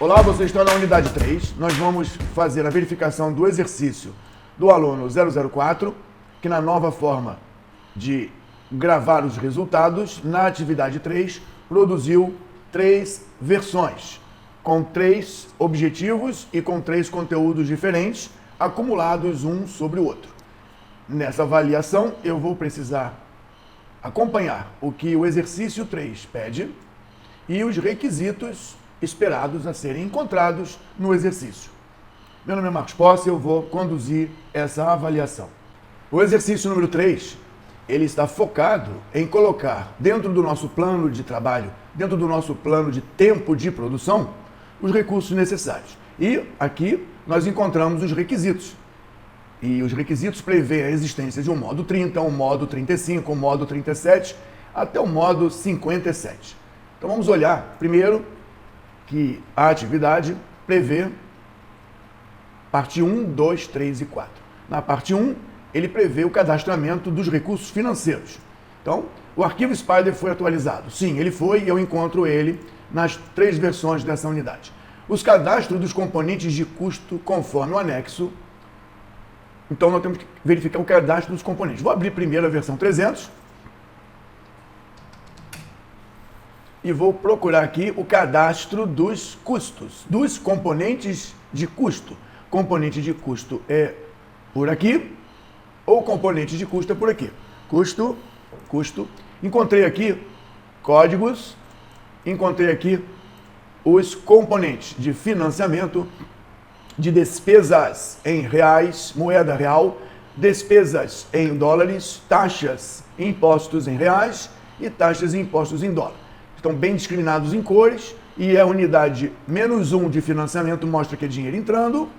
Olá, você está na unidade 3. Nós vamos fazer a verificação do exercício do aluno 004, que na nova forma de gravar os resultados, na atividade 3, produziu 3 versões, com 3 objetivos e com 3 conteúdos diferentes, acumulados um sobre o outro. Nessa avaliação, eu vou precisar acompanhar o que o exercício 3 pede e os requisitos esperados a serem encontrados no exercício. Meu nome é Marcos Posse, eu vou conduzir essa avaliação. O exercício número 3, ele está focado em colocar dentro do nosso plano de trabalho, dentro do nosso plano de tempo de produção, os recursos necessários. E aqui nós encontramos os requisitos. E os requisitos prevêem a existência de um modo 30, um modo 35, um modo 37, até o modo 57. Então vamos olhar primeiro que a atividade prevê parte 1, 2, 3 e 4. Na parte 1, ele prevê o cadastramento dos recursos financeiros. Então, o arquivo Spider foi atualizado. Sim, ele foi e eu encontro ele nas 3 versões dessa unidade. Os cadastros dos componentes de custo conforme o anexo. Então, nós temos que verificar o cadastro dos componentes. Vou abrir primeiro a versão 300. E vou procurar aqui o cadastro dos custos, dos componentes de custo. Componente de custo é por aqui, ou componente de custo é por aqui. Custo. Encontrei aqui códigos, encontrei aqui os componentes de financiamento, de despesas em reais, moeda real, despesas em dólares, taxas e impostos em reais e taxas e impostos em dólar. Estão bem discriminados em cores, e a unidade -1 de financiamento mostra que é dinheiro entrando,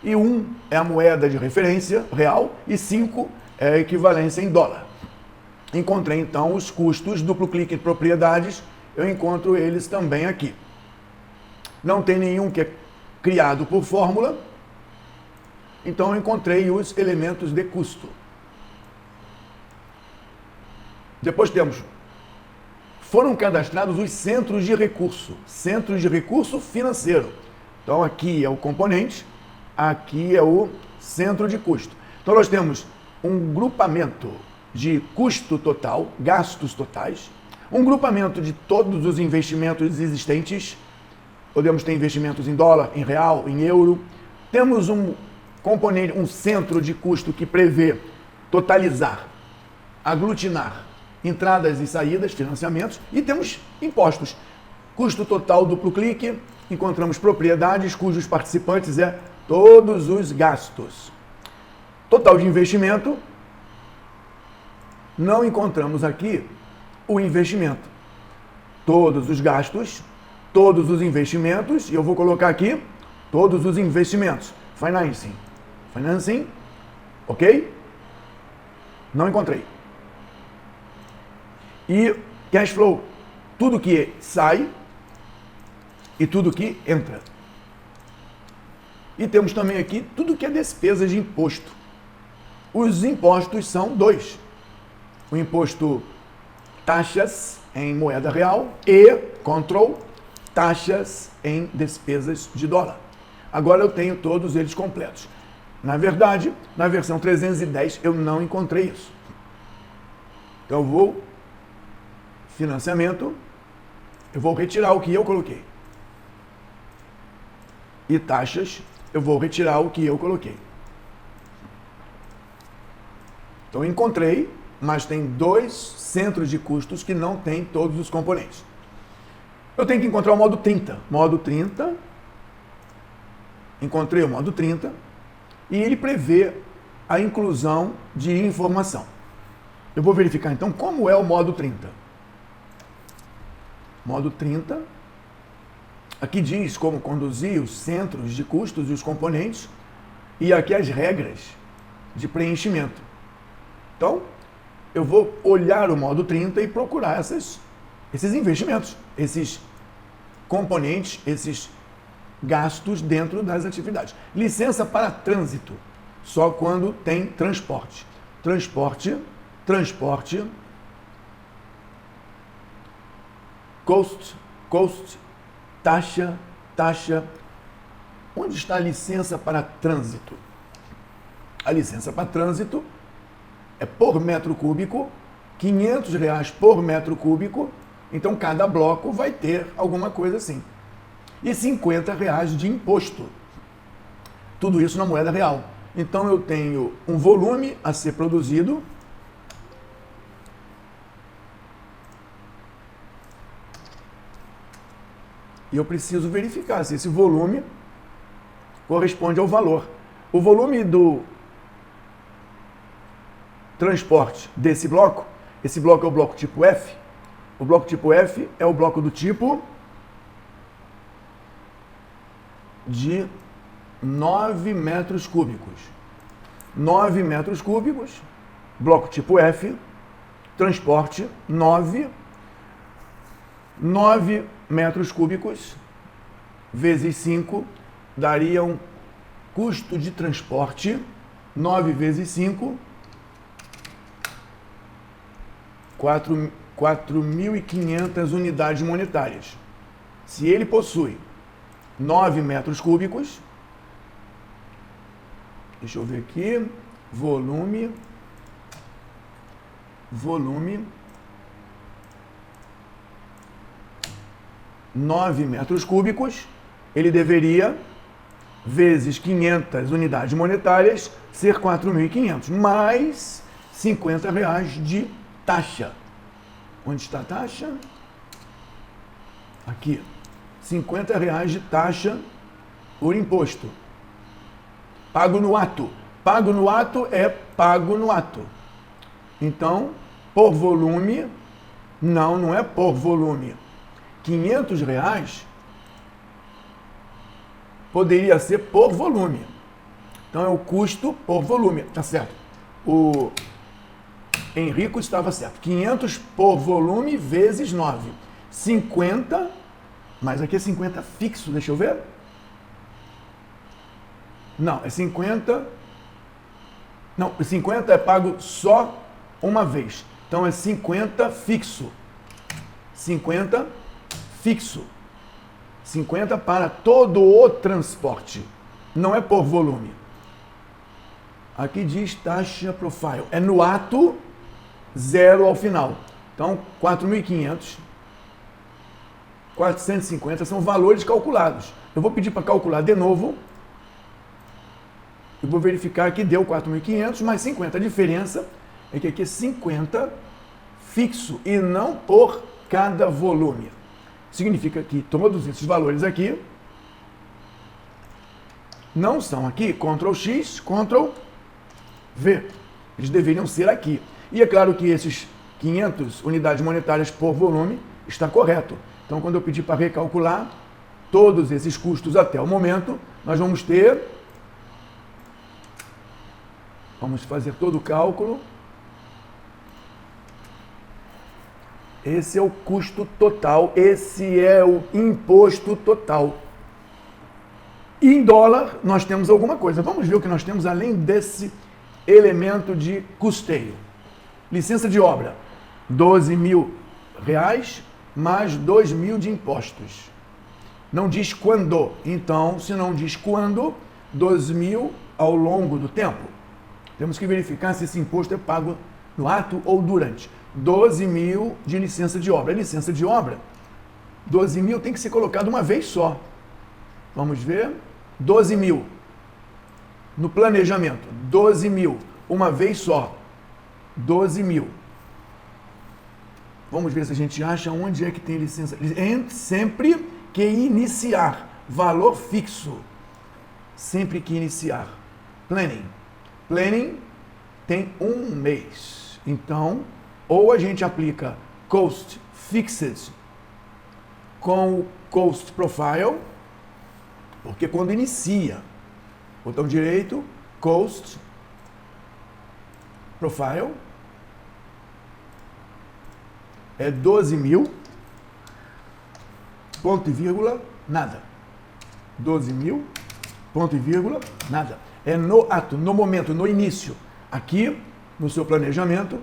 e 1 é a moeda de referência real, e 5 é a equivalência em dólar. Encontrei então os custos, duplo clique em propriedades, eu encontro eles também aqui. Não tem nenhum que é criado por fórmula, então eu encontrei os elementos de custo. Depois temos foram cadastrados os centros de recurso financeiro. Então aqui é o componente, aqui é o centro de custo. Então nós temos um grupamento de custo total, gastos totais, um grupamento de todos os investimentos existentes, podemos ter investimentos em dólar, em real, em euro. Temos um componente, um centro de custo que prevê totalizar, aglutinar entradas e saídas, financiamentos, e temos impostos. Custo total duplo clique, encontramos propriedades cujos participantes é todos os gastos. Total de investimento, não encontramos aqui o investimento. Todos os gastos, todos os investimentos, e eu vou colocar aqui todos os investimentos. Financing, ok? Não encontrei. E cash flow, tudo que sai e tudo que entra. E temos também aqui tudo que é despesas de imposto. Os impostos são 2. O imposto taxas em moeda real e control taxas em despesas de dólar. Agora eu tenho todos eles completos. Na verdade, na versão 310 eu não encontrei isso. Então eu vou financiamento, eu vou retirar o que eu coloquei. E taxas, eu vou retirar o que eu coloquei. Então encontrei, mas tem 2 centros de custos que não tem todos os componentes. Eu tenho que encontrar o modo 30. Modo 30, encontrei o modo 30, e ele prevê a inclusão de informação. Eu vou verificar então como é o modo 30. Modo 30, aqui diz como conduzir os centros de custos e os componentes, e aqui as regras de preenchimento. Então, eu vou olhar o modo 30 e procurar esses investimentos, esses componentes, esses gastos dentro das atividades. Licença para trânsito, só quando tem transporte. Transporte, cost, taxa, taxa? Onde está a licença para trânsito? A licença para trânsito é por metro cúbico, R$500 por metro cúbico, então cada bloco vai ter alguma coisa assim. E R$50 de imposto. Tudo isso na moeda real. Então eu tenho um volume a ser produzido, e eu preciso verificar se esse volume corresponde ao valor. O volume do transporte desse bloco, esse bloco é o bloco tipo F. O bloco tipo F é o bloco do tipo de 9 metros cúbicos. 9 metros cúbicos, bloco tipo F, transporte 9 metros cúbicos vezes 5 daria um custo de transporte, 9 vezes 5, 4.500 unidades monetárias. Se ele possui 9 metros cúbicos, deixa eu ver aqui, volume, 9 metros cúbicos, ele deveria, vezes 500 unidades monetárias, ser 4.500, mais R$50 de taxa. Onde está a taxa? Aqui. R$50 de taxa por imposto. Pago no ato. Pago no ato é pago no ato. Então, por volume, não é por volume. R$500 poderia ser por volume. Então é o custo por volume, tá certo? O Henrico estava certo. 500 por volume vezes 9. 50, mas aqui é 50 fixo, deixa eu ver. Não, é 50. Não, 50 é pago só uma vez. Então é 50 fixo. 50 fixo. 50 para todo o transporte. Não é por volume. Aqui diz taxa profile. É no ato, 0 ao final. Então, 4.500, 450 são valores calculados. Eu vou pedir para calcular de novo. Eu vou verificar que deu 4.500 mais 50. A diferença é que aqui é 50 fixo e não por cada volume. Significa que todos esses valores aqui não são aqui, Ctrl X, Ctrl V. Eles deveriam ser aqui. E é claro que esses 500 unidades monetárias por volume está correto. Então, quando eu pedir para recalcular todos esses custos até o momento, nós vamos ter... Vamos fazer todo o cálculo. Esse é o custo total, esse é o imposto total. E em dólar, nós temos alguma coisa. Vamos ver o que nós temos além desse elemento de custeio. Licença de obra, R$12.000 mais 2.000 de impostos. Não diz quando. Então, se não diz quando, 2.000 ao longo do tempo. Temos que verificar se esse imposto é pago no ato ou durante. 12.000 de licença de obra. A licença de obra, 12.000 tem que ser colocado uma vez só. Vamos ver. 12.000. No planejamento, 12.000. Uma vez só. 12.000. Vamos ver se a gente acha onde é que tem licença. Sempre que iniciar. Valor fixo. Sempre que iniciar. Planning. Planning tem um mês. Então, ou a gente aplica Cost Fixed com o Cost Profile, porque quando inicia, botão direito, Cost Profile, é 12.000, ponto e vírgula, nada. 12.000, ponto e vírgula, nada. É no ato, no momento, no início. Aqui, no seu planejamento,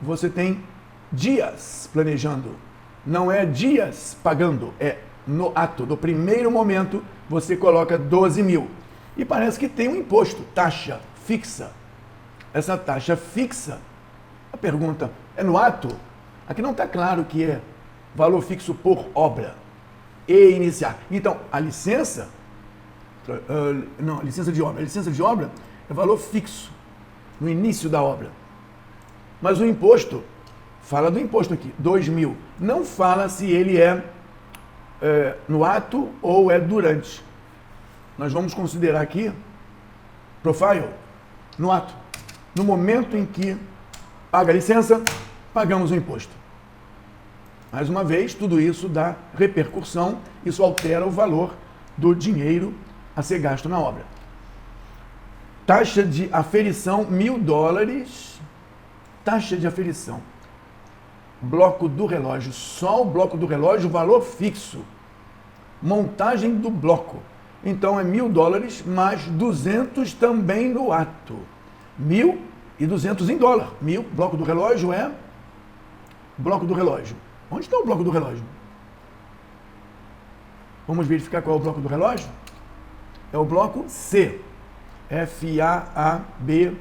você tem dias planejando. Não é dias pagando, é no ato, no primeiro momento, você coloca 12 mil. E parece que tem um imposto, taxa fixa. Essa taxa fixa, a pergunta, é no ato? Aqui não está claro que é valor fixo por obra e iniciar. Então, a licença, a licença de obra é valor fixo no início da obra. Mas o imposto, fala do imposto aqui, 2 mil. Não fala se ele é no ato ou é durante. Nós vamos considerar aqui, profile, no ato. No momento em que paga a licença, pagamos o imposto. Mais uma vez, tudo isso dá repercussão, isso altera o valor do dinheiro a ser gasto na obra. Taxa de aferição, $1.000. Taxa de aferição. Bloco do relógio, só o bloco do relógio, valor fixo. Montagem do bloco. Então é $1.000 mais 200 também no ato. 1.000 e 200 em dólar. 1.000, bloco do relógio é bloco do relógio. Onde está o bloco do relógio? Vamos verificar qual é o bloco do relógio? É o bloco C. FAABGD.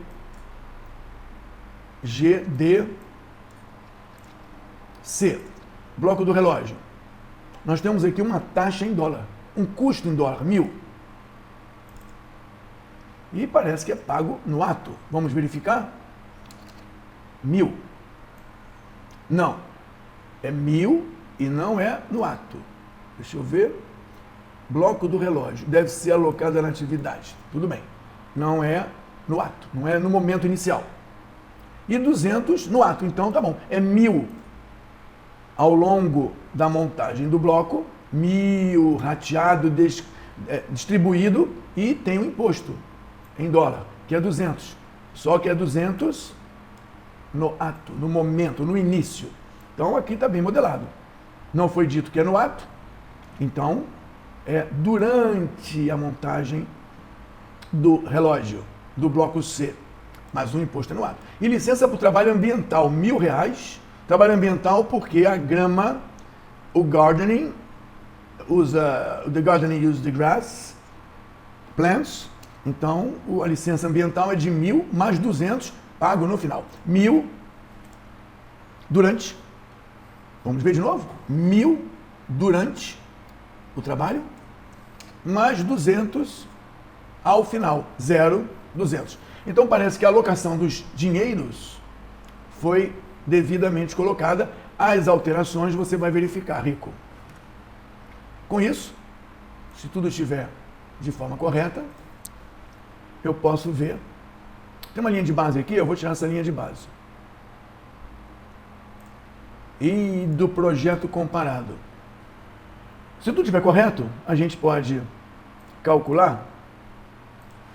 C. Bloco do relógio. Nós temos aqui uma taxa em dólar. Um custo em dólar, 1.000. E parece que é pago no ato. Vamos verificar? 1.000. Não. É 1.000 e não é no ato. Deixa eu ver. Bloco do relógio. Deve ser alocado na atividade. Tudo bem. Não é no ato. Não é no momento inicial. E 200 no ato. Então tá bom. É 1.000 ao longo da montagem do bloco. 1.000 rateado, distribuído, e tem o imposto em dólar, que é 200. Só que é 200 no ato, no momento, no início. Então aqui está bem modelado. Não foi dito que é no ato, então é durante a montagem do relógio, do bloco C. Mas o imposto é no ato. E licença para o trabalho ambiental, R$1.000. Trabalho ambiental porque a grama, o gardening, the gardening uses the grass, plants. Então, a licença ambiental é de 1.000 mais 200, pago no final. 1.000 durante, vamos ver de novo, 1.000 durante o trabalho, mais 200 ao final, 0,200. Então, parece que a alocação dos dinheiros foi devidamente colocada. As alterações você vai verificar, Rico. Com isso, se tudo estiver de forma correta, eu posso ver. Tem uma linha de base aqui, eu vou tirar essa linha de base. E do projeto comparado. Se tudo estiver correto, a gente pode calcular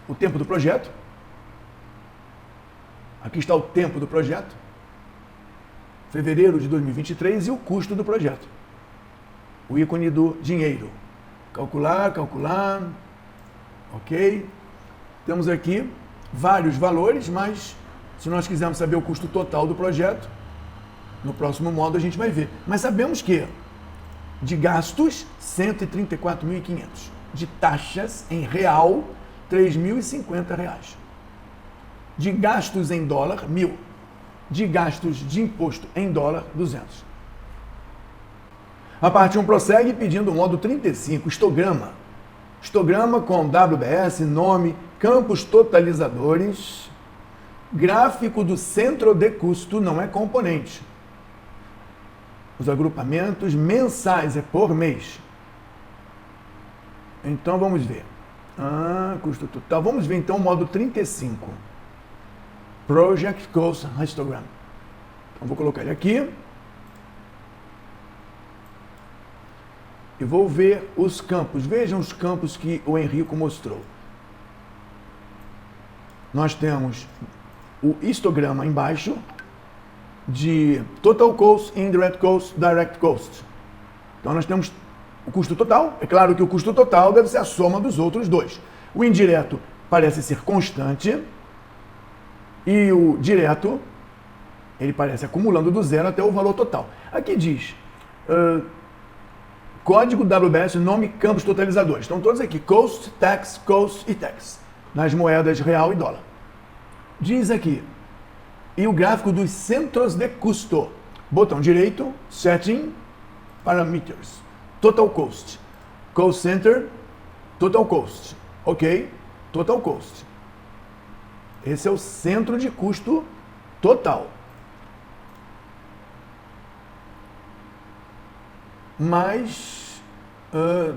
o tempo do projeto. Aqui está o tempo do projeto. Fevereiro de 2023 e o custo do projeto. O ícone do dinheiro. Calcular. Ok. Temos aqui vários valores, mas se nós quisermos saber o custo total do projeto, no próximo módulo a gente vai ver. Mas sabemos que de gastos, 134.500. De taxas em real, R$3.050. De gastos em dólar, 1.000. De gastos de imposto em dólar, 200. A parte 1 prossegue pedindo o módulo 35, histograma. Histograma com WBS, nome, campos totalizadores, gráfico do centro de custo, não é componente. Os agrupamentos mensais, é por mês. Então vamos ver. Custo total. Vamos ver então o módulo 35. Project Cost Histogram. Então vou colocar ele aqui. E vou ver os campos. Vejam os campos que o Henrico mostrou. Nós temos o histograma embaixo de Total Cost, Indirect Cost, Direct Cost. Então nós temos o custo total. É claro que o custo total deve ser a soma dos outros dois. O indireto parece ser constante e o direto, ele parece acumulando do zero até o valor total. Aqui diz código WBS, nome, campos totalizadores. Estão todos aqui, cost, e tax, nas moedas real e dólar. Diz aqui, e o gráfico dos centros de custo. Botão direito, setting, parameters, total cost, cost center, total cost, ok, total cost. Esse é o centro de custo total. Mais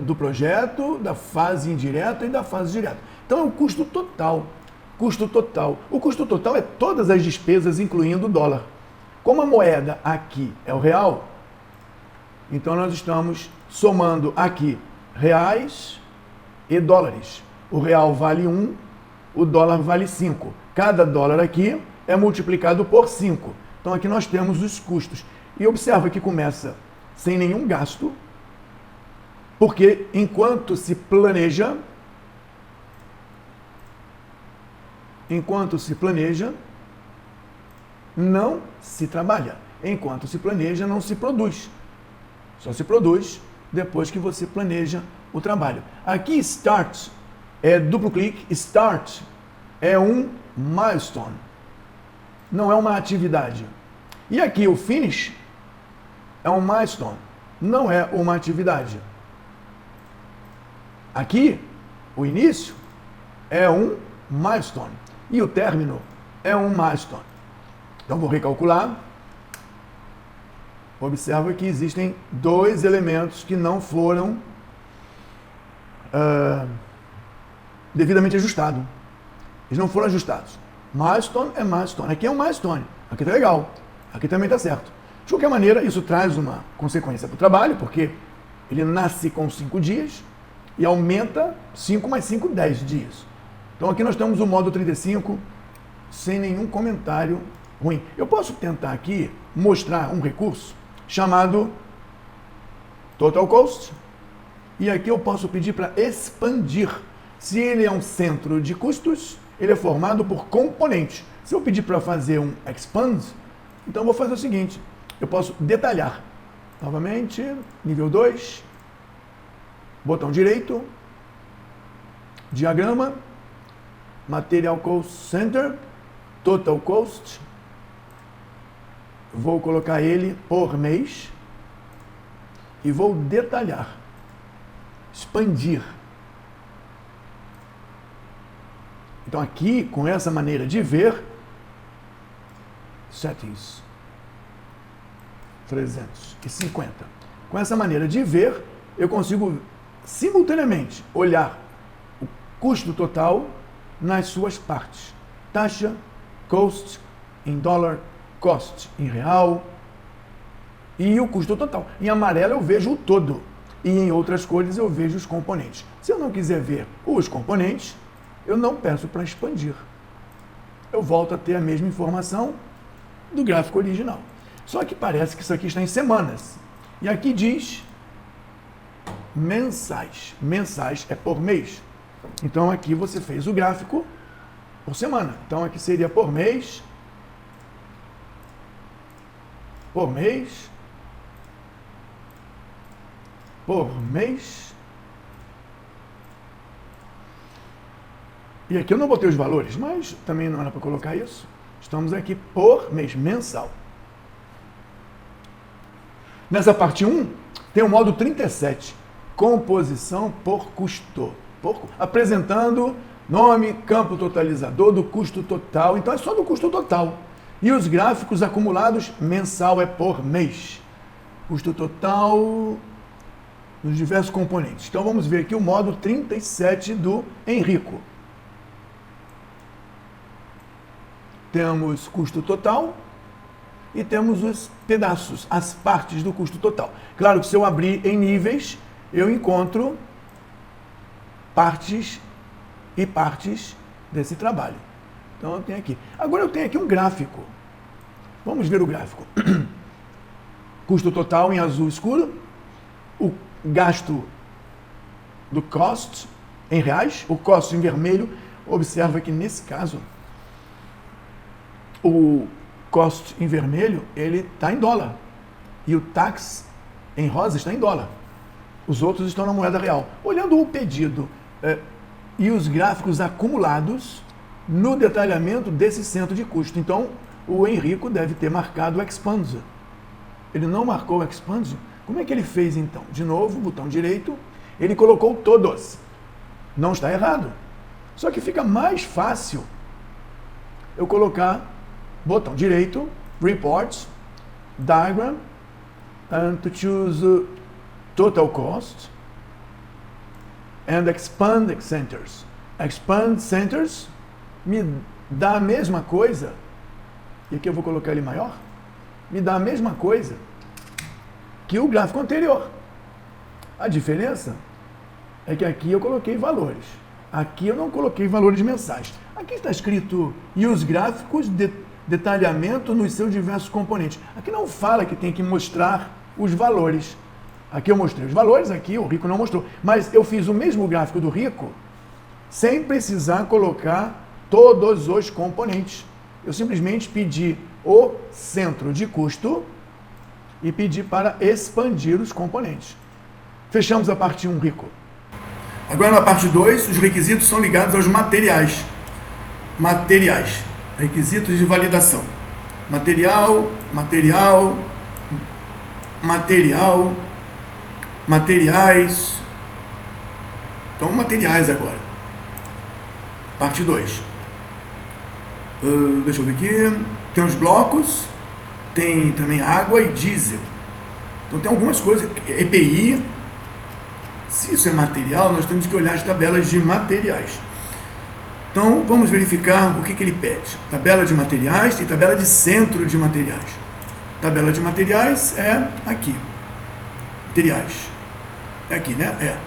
do projeto, da fase indireta e da fase direta. Então é o custo total. Custo total. O custo total é todas as despesas, incluindo o dólar. Como a moeda aqui é o real, então nós estamos somando aqui reais e dólares. O real vale 1, o dólar vale 5. Cada dólar aqui é multiplicado por 5. Então aqui nós temos os custos. E observa que começa sem nenhum gasto, porque enquanto se planeja, não se trabalha. Enquanto se planeja, não se produz. Só se produz depois que você planeja o trabalho. Aqui, start é duplo clique. Start é um milestone. Não é uma atividade. E aqui, o finish é um milestone. Não é uma atividade. Aqui, o início é um milestone. E o término é um milestone. Então, vou recalcular. Observa que existem dois elementos que não foram devidamente ajustados. Eles não foram ajustados. Milestone é milestone. Aqui é um milestone. Aqui está legal. Aqui também está certo. De qualquer maneira, isso traz uma consequência para o trabalho, porque ele nasce com 5 dias e aumenta 5 mais 5, 10 dias. Então aqui nós temos o modo 35 sem nenhum comentário ruim. Eu posso tentar aqui mostrar um recurso chamado Total Cost, e aqui eu posso pedir para expandir. Se ele é um centro de custos, ele é formado por componentes. Se eu pedir para fazer um expand, então eu vou fazer o seguinte, eu posso detalhar. Novamente, nível 2, botão direito, diagrama, Material Cost Center, Total Cost, vou colocar ele por mês e vou detalhar, expandir. Então aqui, com essa maneira de ver, settings, 350. Com essa maneira de ver, eu consigo simultaneamente olhar o custo total nas suas partes. Taxa, cost em dólar, cost em real e o custo total. Em amarelo eu vejo o todo e em outras cores eu vejo os componentes. Se eu não quiser ver os componentes, eu não peço para expandir. Eu volto a ter a mesma informação do gráfico original. Só que parece que isso aqui está em semanas. E aqui diz mensais. Mensais é por mês. Então aqui você fez o gráfico por semana. Então aqui seria por mês, por mês, por mês. E aqui eu não botei os valores, mas também não era para colocar isso. Estamos aqui por mês, mensal. Nessa parte 1, tem o modo 37, composição por custo. Apresentando nome, campo totalizador do custo total. Então é só do custo total. E os gráficos acumulados, mensal é por mês. Custo total dos diversos componentes. Então vamos ver aqui o modo 37 do Henrico. Temos custo total e temos os pedaços, as partes do custo total. Claro que se eu abrir em níveis, eu encontro partes e partes desse trabalho. Então eu tenho aqui. Agora eu tenho aqui um gráfico. Vamos ver o gráfico. Custo total em azul escuro, o gasto do cost em reais, o cost em vermelho. Observa que nesse caso o cost em vermelho, ele está em dólar. E o tax em rosa está em dólar. Os outros estão na moeda real. Olhando o pedido e os gráficos acumulados no detalhamento desse centro de custo. Então, o Henrico deve ter marcado o Expansion. Ele não marcou o Expansion? Como é que ele fez então? De novo, botão direito, ele colocou todos. Não está errado. Só que fica mais fácil eu colocar botão direito, Reports, Diagram, and to choose Total Cost, and Expand Centers. Expand Centers me dá a mesma coisa, e aqui eu vou colocar ele maior, me dá a mesma coisa que o gráfico anterior. A diferença é que aqui eu coloquei valores. Aqui eu não coloquei valores mensais. Aqui está escrito e os gráficos de detalhamento nos seus diversos componentes. Aqui não fala que tem que mostrar os valores. Aqui eu mostrei os valores, aqui o Rico não mostrou. Mas eu fiz o mesmo gráfico do Rico sem precisar colocar todos os componentes. Eu simplesmente pedi o centro de custo e pedi para expandir os componentes. Fechamos a parte 1, Rico. Agora na parte 2, os requisitos são ligados aos materiais. Materiais. Requisitos de validação. Material, material, material, materiais. Então, materiais agora. Parte 2. Deixa eu ver aqui. Tem os blocos, tem também água e diesel. Então tem algumas coisas. EPI. Se isso é material, nós temos que olhar as tabelas de materiais. Então, vamos verificar o que ele pede. Tabela de materiais e tabela de centro de materiais. Tabela de materiais é aqui. Materiais. É aqui, né? É.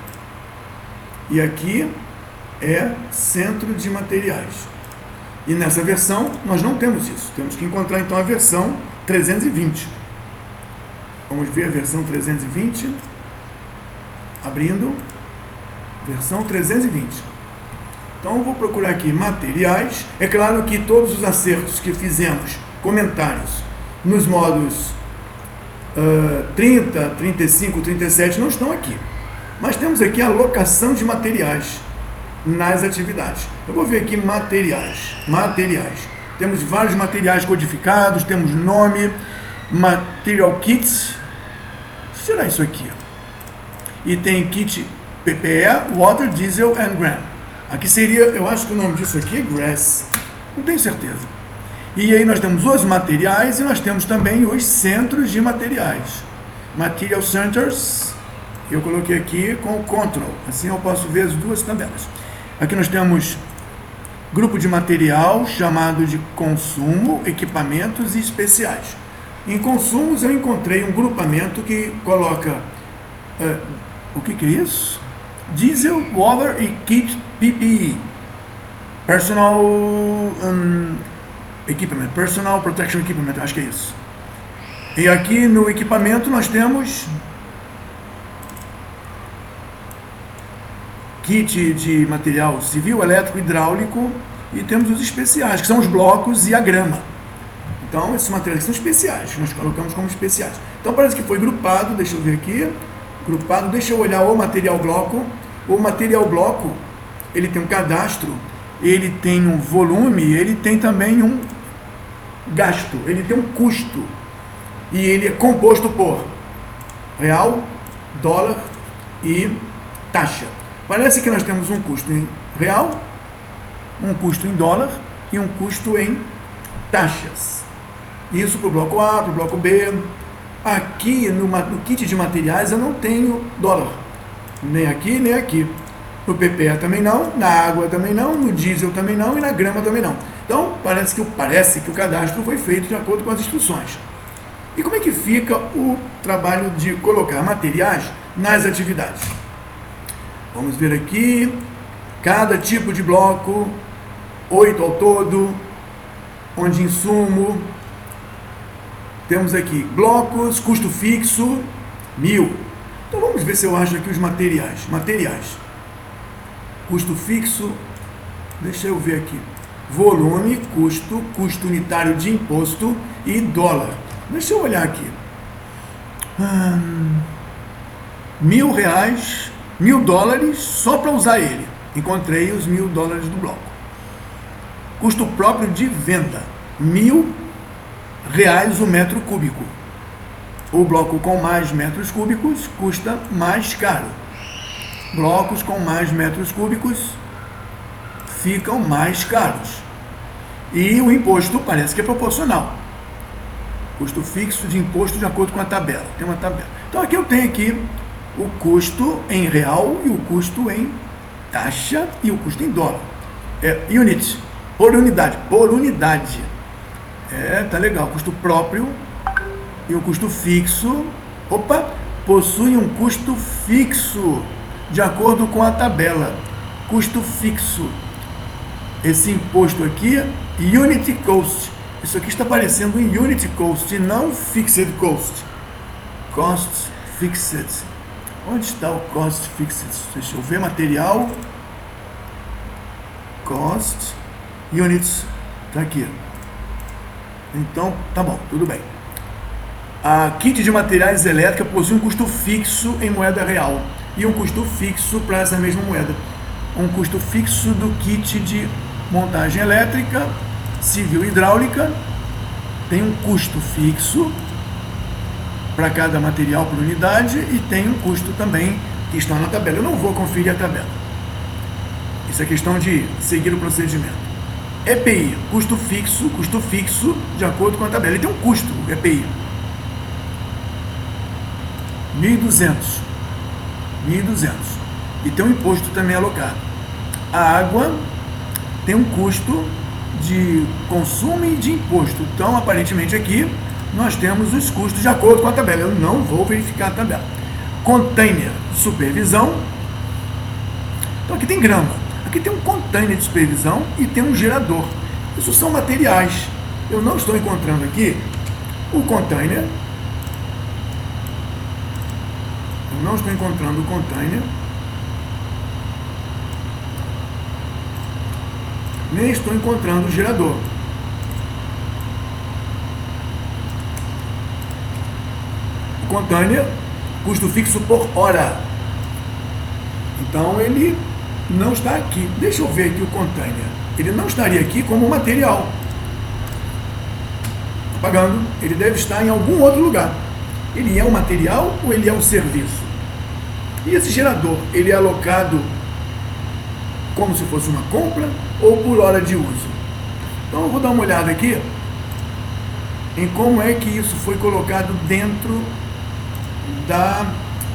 E aqui é centro de materiais. E nessa versão, nós não temos isso. Temos que encontrar, então, a versão 320. Vamos ver a versão 320. Abrindo, versão 320. Então eu vou procurar aqui materiais. É claro que todos os acertos que fizemos, comentários, nos modos 30, 35, 37 não estão aqui. Mas temos aqui a alocação de materiais nas atividades. Eu vou ver aqui materiais. Materiais. Temos vários materiais codificados, temos nome, material kits. Será isso aqui? E tem kit PPE, Water, Diesel and Gram. Aqui seria, eu acho que o nome disso aqui é Grass. Não tenho certeza. E aí nós temos os materiais e nós temos também os centros de materiais. Material Centers. Eu coloquei aqui com o Control. Assim eu posso ver as duas tabelas. Aqui nós temos grupo de material chamado de consumo, equipamentos e especiais. Em consumos eu encontrei um grupamento que coloca... o que é isso? Diesel, Water e Kit PPE. Personal Equipment. Personal Protection Equipment, acho que é isso. E aqui no equipamento nós temos kit de material civil, elétrico, hidráulico e temos os especiais, que são os blocos e a grama. Então, esses materiais são especiais, nós colocamos como especiais. Então, parece que foi grupado, deixa eu ver aqui. Grupado, deixa eu olhar o material bloco. O material bloco, ele tem um cadastro, ele tem um volume, ele tem também um gasto, ele tem um custo. E ele é composto por real, dólar e taxa. Parece que nós temos um custo em real, um custo em dólar e um custo em taxas. Isso para o bloco A, para o bloco B. Aqui no kit de materiais eu não tenho dólar, nem aqui nem aqui. No PPE também não, na água também não, no diesel também não e na grama também não. Então parece que o cadastro foi feito de acordo com as instruções. E como é que fica o trabalho de colocar materiais nas atividades? Vamos ver aqui, cada tipo de bloco, 8 ao todo, onde insumo. Temos aqui blocos, custo fixo, 1.000. Então vamos ver se eu acho aqui os materiais. Materiais. Custo fixo, deixa eu ver aqui. Volume, custo, custo unitário de imposto e dólar. Deixa eu olhar aqui. R$ 1.000, $1.000 só para usar ele. Encontrei os $1.000 do bloco. Custo próprio de venda, R$ 1.000 o metro cúbico. O bloco com mais metros cúbicos custa mais caro. Blocos com mais metros cúbicos ficam mais caros. E o imposto parece que é proporcional. Custo fixo de imposto de acordo com a tabela. Tem uma tabela. Então aqui eu tenho aqui o custo em real e o custo em taxa e o custo em dólar. Unit, por unidade. Tá legal. Custo próprio e o custo fixo. Possui um custo fixo de acordo com a tabela. Custo fixo. Esse imposto aqui, Unit Cost. Isso aqui está aparecendo em Unit Cost e não Fixed Cost. Cost Fixed. Onde está o Cost Fixed? Deixa eu ver. Material. Cost. Units. Está aqui. Então, tá bom, tudo bem. A kit de materiais elétrica possui um custo fixo em moeda real e um custo fixo para essa mesma moeda. Um custo fixo do kit de montagem elétrica, civil e hidráulica, tem um custo fixo para cada material por unidade e tem um custo também que está na tabela. Eu não vou conferir a tabela. Isso é questão de seguir o procedimento. EPI, custo fixo de acordo com a tabela. Ele tem um custo, EPI. 1.200. E tem um imposto também alocado. A água tem um custo de consumo e de imposto. Então, aparentemente aqui, nós temos os custos de acordo com a tabela. Eu não vou verificar a tabela. Container, supervisão. Então, aqui tem grama. Aqui tem um container de supervisão e tem um gerador. Isso são materiais. Eu não estou encontrando aqui o container. Eu não estou encontrando o container. Nem estou encontrando o gerador. O container, custo fixo por hora. Então ele não está aqui. Deixa eu ver aqui o container. Ele não estaria aqui como material. Pagando. Ele deve estar em algum outro lugar. Ele é um material ou ele é um serviço? E esse gerador, ele é alocado como se fosse uma compra ou por hora de uso? Então eu vou dar uma olhada aqui em como é que isso foi colocado dentro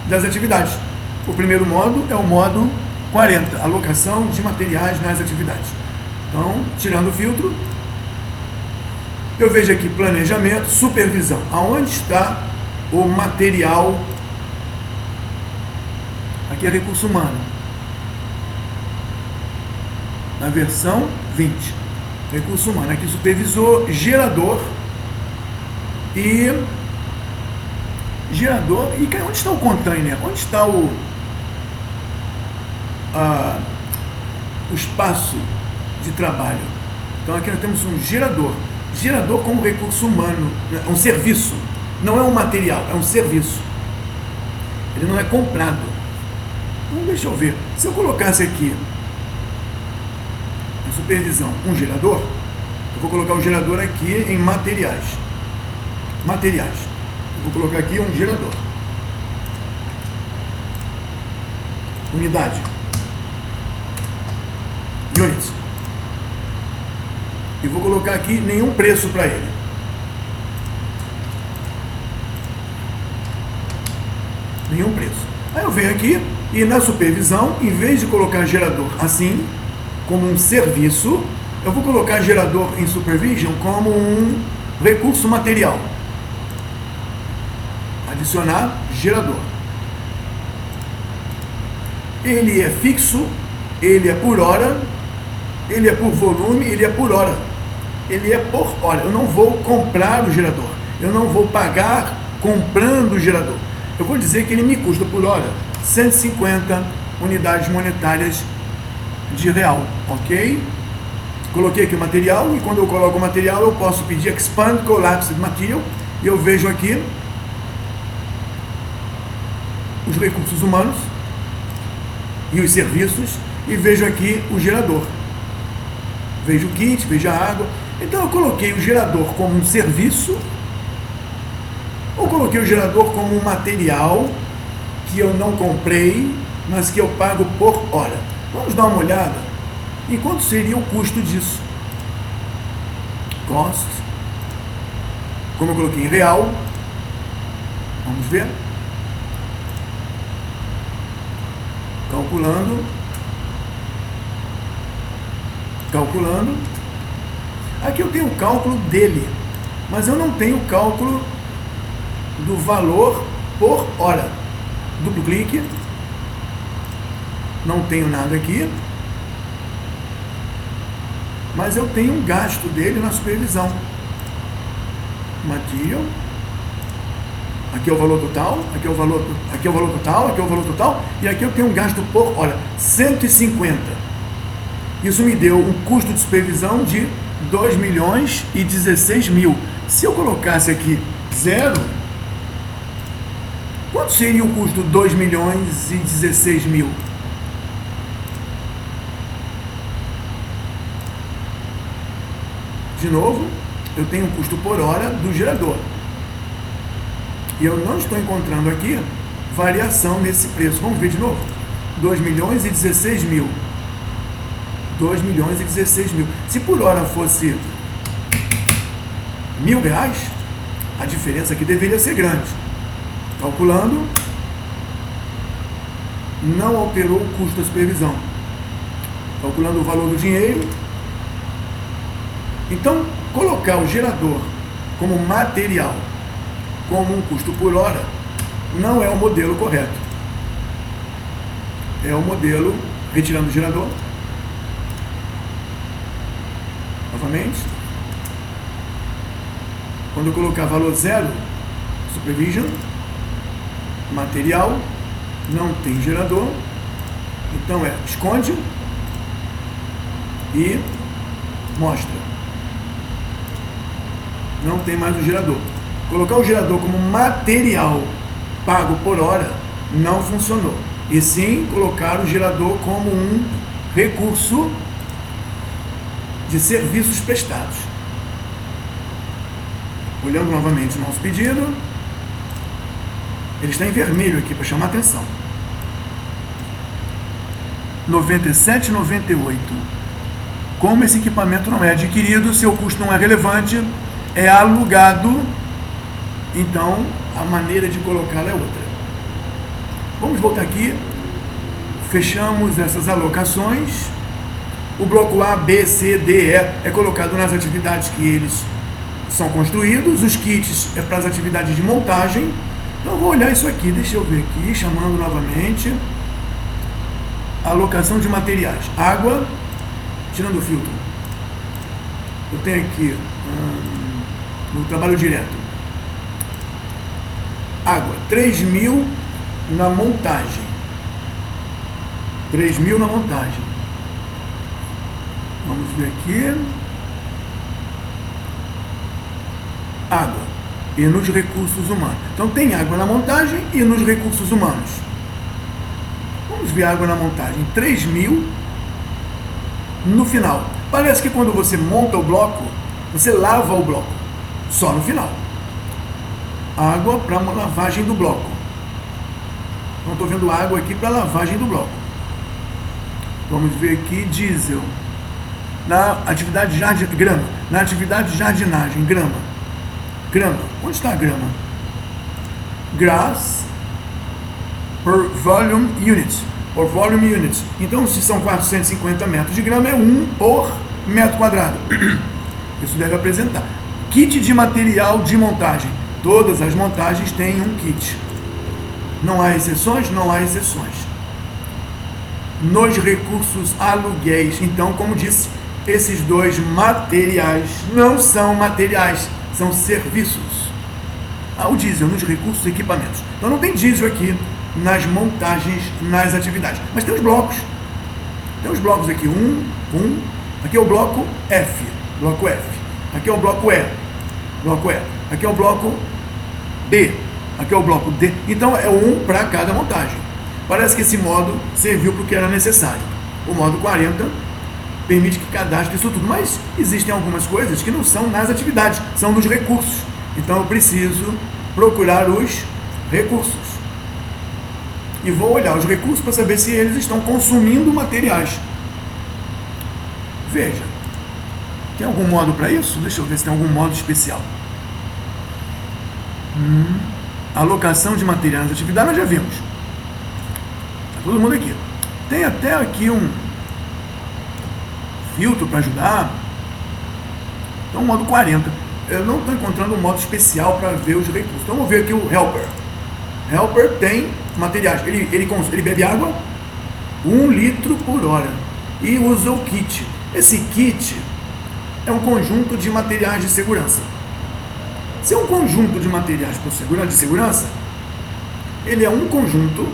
das atividades. O primeiro modo é o modo 40, alocação de materiais nas atividades. Então, tirando o filtro, eu vejo aqui planejamento, supervisão. Aonde está o material? Aqui é recurso humano. Na versão 20. Recurso humano. Aqui supervisor, gerador. E onde está o container? Onde está o espaço de trabalho? Então aqui nós temos um gerador. Gerador como recurso humano, um serviço. Não é um material, é um serviço. Ele não é comprado. Então deixa eu ver. Se eu colocasse aqui em supervisão um gerador, eu vou colocar o gerador aqui em materiais. Materiais. Eu vou colocar aqui um gerador. Unidade. Units. E vou colocar aqui nenhum preço para ele. Nenhum preço. Aí eu venho aqui e na supervisão, em vez de colocar gerador assim, como um serviço, eu vou colocar gerador em supervision como um recurso material. Adicionar gerador. Ele é fixo, ele é por hora, ele é por volume, ele é por hora. Ele é por hora. Eu não vou comprar o gerador. Eu não vou pagar comprando o gerador. Eu vou dizer que ele me custa por hora 150 unidades monetárias de real, ok? Coloquei aqui o material e quando eu coloco o material eu posso pedir Expand Collapsed Material e eu vejo aqui os recursos humanos e os serviços e vejo aqui o gerador. Vejo o kit, vejo a água. Então eu coloquei o gerador como um serviço ou coloquei o gerador como um material que eu não comprei, mas que eu pago por hora. Vamos dar uma olhada em quanto seria o custo disso. Cost, como eu coloquei em real, vamos ver. Calculando. Aqui eu tenho o cálculo dele, mas eu não tenho o cálculo do valor por hora. Duplo clique. Não tenho nada aqui, mas eu tenho um gasto dele na supervisão. Material. Aqui é o valor total, aqui é o valor total, aqui é o valor total, e aqui eu tenho um gasto por hora, 150. Isso me deu um custo de supervisão de 2.016.000. Se eu colocasse aqui 0, quanto seria o custo 2.016.000? De novo, eu tenho um custo por hora do gerador. E eu não estou encontrando aqui variação nesse preço. Vamos ver de novo. 2.016.000. 2.016.000. Se por hora fosse R$1.000, a diferença aqui deveria ser grande. Calculando, não alterou o custo da supervisão. Calculando o valor do dinheiro. Então, colocar o gerador como material, como um custo por hora, não é o modelo correto. É o modelo, retirando o gerador, novamente, quando eu colocar valor 0, supervision, material, não tem gerador, então esconde e mostra. Não tem mais o gerador. Colocar o gerador como material pago por hora não funcionou. E sim colocar o gerador como um recurso de serviços prestados. Olhando novamente o nosso pedido, ele está em vermelho aqui para chamar a atenção. 97,98. Como esse equipamento não é adquirido, seu custo não é relevante, é alugado, então a maneira de colocá-lo é outra. Vamos voltar aqui, fechamos essas alocações. O bloco A, B, C, D, E é colocado nas atividades que eles são construídos, os kits é para as atividades de montagem. Então eu vou olhar isso aqui, deixa eu ver aqui, chamando novamente. Alocação de materiais. Água, tirando o filtro. Eu tenho aqui no trabalho direto. Água, 3.000 na montagem. 3.000 na montagem. Vamos ver aqui. Água. E nos recursos humanos. Então tem água na montagem e nos recursos humanos. Vamos ver água na montagem. 3.000 no final. Parece que quando você monta o bloco, você lava o bloco. Só no final. Água para lavagem do bloco. Não estou vendo água aqui para lavagem do bloco. Vamos ver aqui diesel. Na atividade grama. Na atividade jardinagem, grama. Grama. Onde está a grama? Grass per volume unit. Por volume unit. Então, se são 450 metros de grama, é 1 por metro quadrado. Isso deve apresentar. Kit de material de montagem. Todas as montagens têm um kit. Não há exceções? Não há exceções. Nos recursos aluguéis. Então, como disse, esses dois materiais não são materiais, são serviços. O diesel nos recursos e equipamentos. Então não tem diesel aqui nas montagens, nas atividades. Mas tem os blocos. Tem os blocos aqui. Aqui é o bloco F. Bloco F. Aqui é o bloco E. Bloco E. Aqui é o bloco B. Aqui é o bloco D. Então é um para cada montagem. Parece que esse modo serviu para o que era necessário. O modo 40 permite que cadastre isso tudo, mas existem algumas coisas que não são nas atividades, são nos recursos. Então eu preciso procurar os recursos. E vou olhar os recursos para saber se eles estão consumindo materiais. Veja, tem algum modo para isso? Deixa eu ver se tem algum modo especial. Alocação de materiais na atividade, nós já vimos. Tá todo mundo aqui. Tem até aqui um filtro para ajudar. Então, modo 40. Eu não estou encontrando um modo especial para ver os recursos. Então, vamos ver aqui o Helper. Helper tem materiais. Ele bebe água 1 litro por hora. E usa o kit. Esse kit é um conjunto de materiais de segurança. Se é um conjunto de materiais de segurança, ele é um conjunto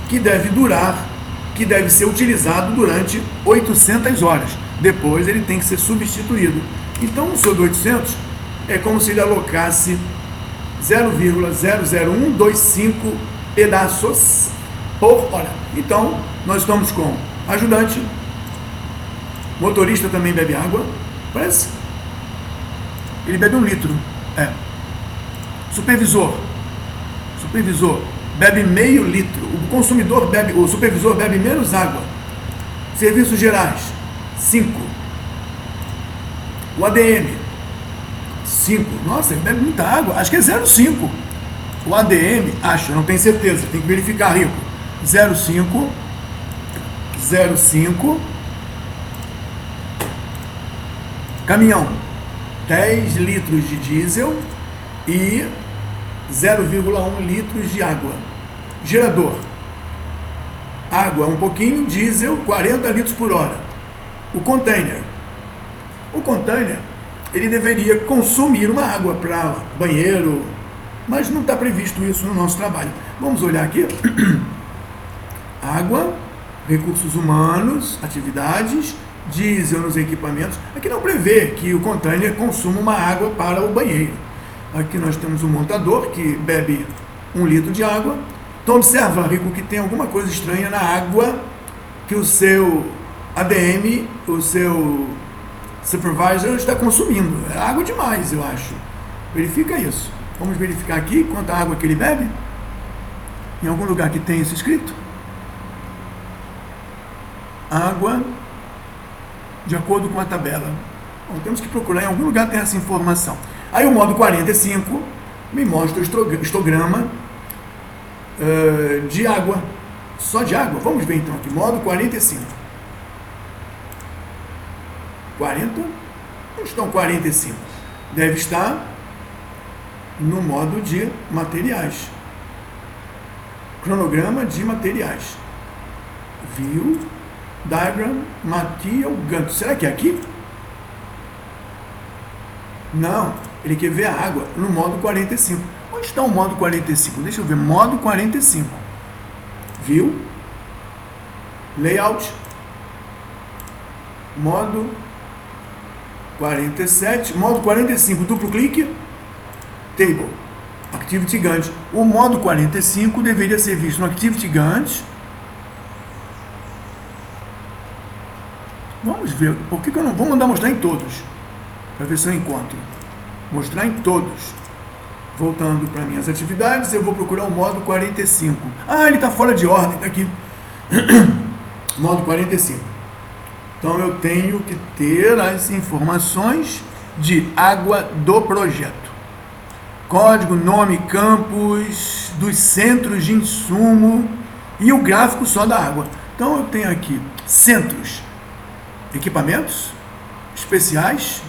que deve durar, que deve ser utilizado durante 800 horas. Depois ele tem que ser substituído. Então, o sobre 800 é como se ele alocasse 0,00125 pedaços por hora. Então, nós estamos com ajudante, motorista também bebe água, parece? Ele bebe 1 litro. Supervisor bebe meio litro. O supervisor bebe menos água. Serviços gerais, 5. O ADM, 5. Nossa, ele bebe muita água. Acho que é 0,5. O ADM, acho, não tenho certeza, tem que verificar, Rico. 0,5. Caminhão, 10 litros de diesel e 0,1 litros de água. Gerador, água um pouquinho, diesel 40 litros por hora. O container, ele deveria consumir uma água para banheiro, mas não está previsto isso no nosso trabalho. Vamos olhar aqui. Água, recursos humanos, atividades, diesel nos equipamentos. Aqui não prevê que o container consuma uma água para o banheiro. Aqui nós temos um montador que bebe 1 litro de água. Então observa, Rico, que tem alguma coisa estranha na água que o seu ADM, o seu supervisor está consumindo. É água demais, eu acho. Verifica isso. Vamos verificar aqui quanta água que ele bebe. Em algum lugar que tem isso escrito? Água de acordo com a tabela. Bom, temos que procurar, em algum lugar tem essa informação. Aí o modo 45 me mostra o histograma de água, só de água. Vamos ver então aqui, modo 45. 40? Onde estão 45? Deve estar no modo de materiais. Cronograma de materiais. View, Diagram, Material, Gantt. Será que é aqui? Não, ele quer ver a água no modo 45. Onde está o modo 45? Deixa eu ver, modo 45. View, Layout, modo 47, modo 45, duplo clique, Table, Activity Gantt. O modo 45 deveria ser visto no Activity Gantt. Vamos ver, por que eu não vou mandar mostrar em todos? Para ver se eu encontro. Mostrar em todos. Voltando para minhas atividades, eu vou procurar o modo 45. Ah, ele está fora de ordem, está aqui. Modo 45. Então eu tenho que ter as informações de água do projeto. Código, nome, campos, dos centros de insumo e o gráfico só da água. Então eu tenho aqui centros, equipamentos especiais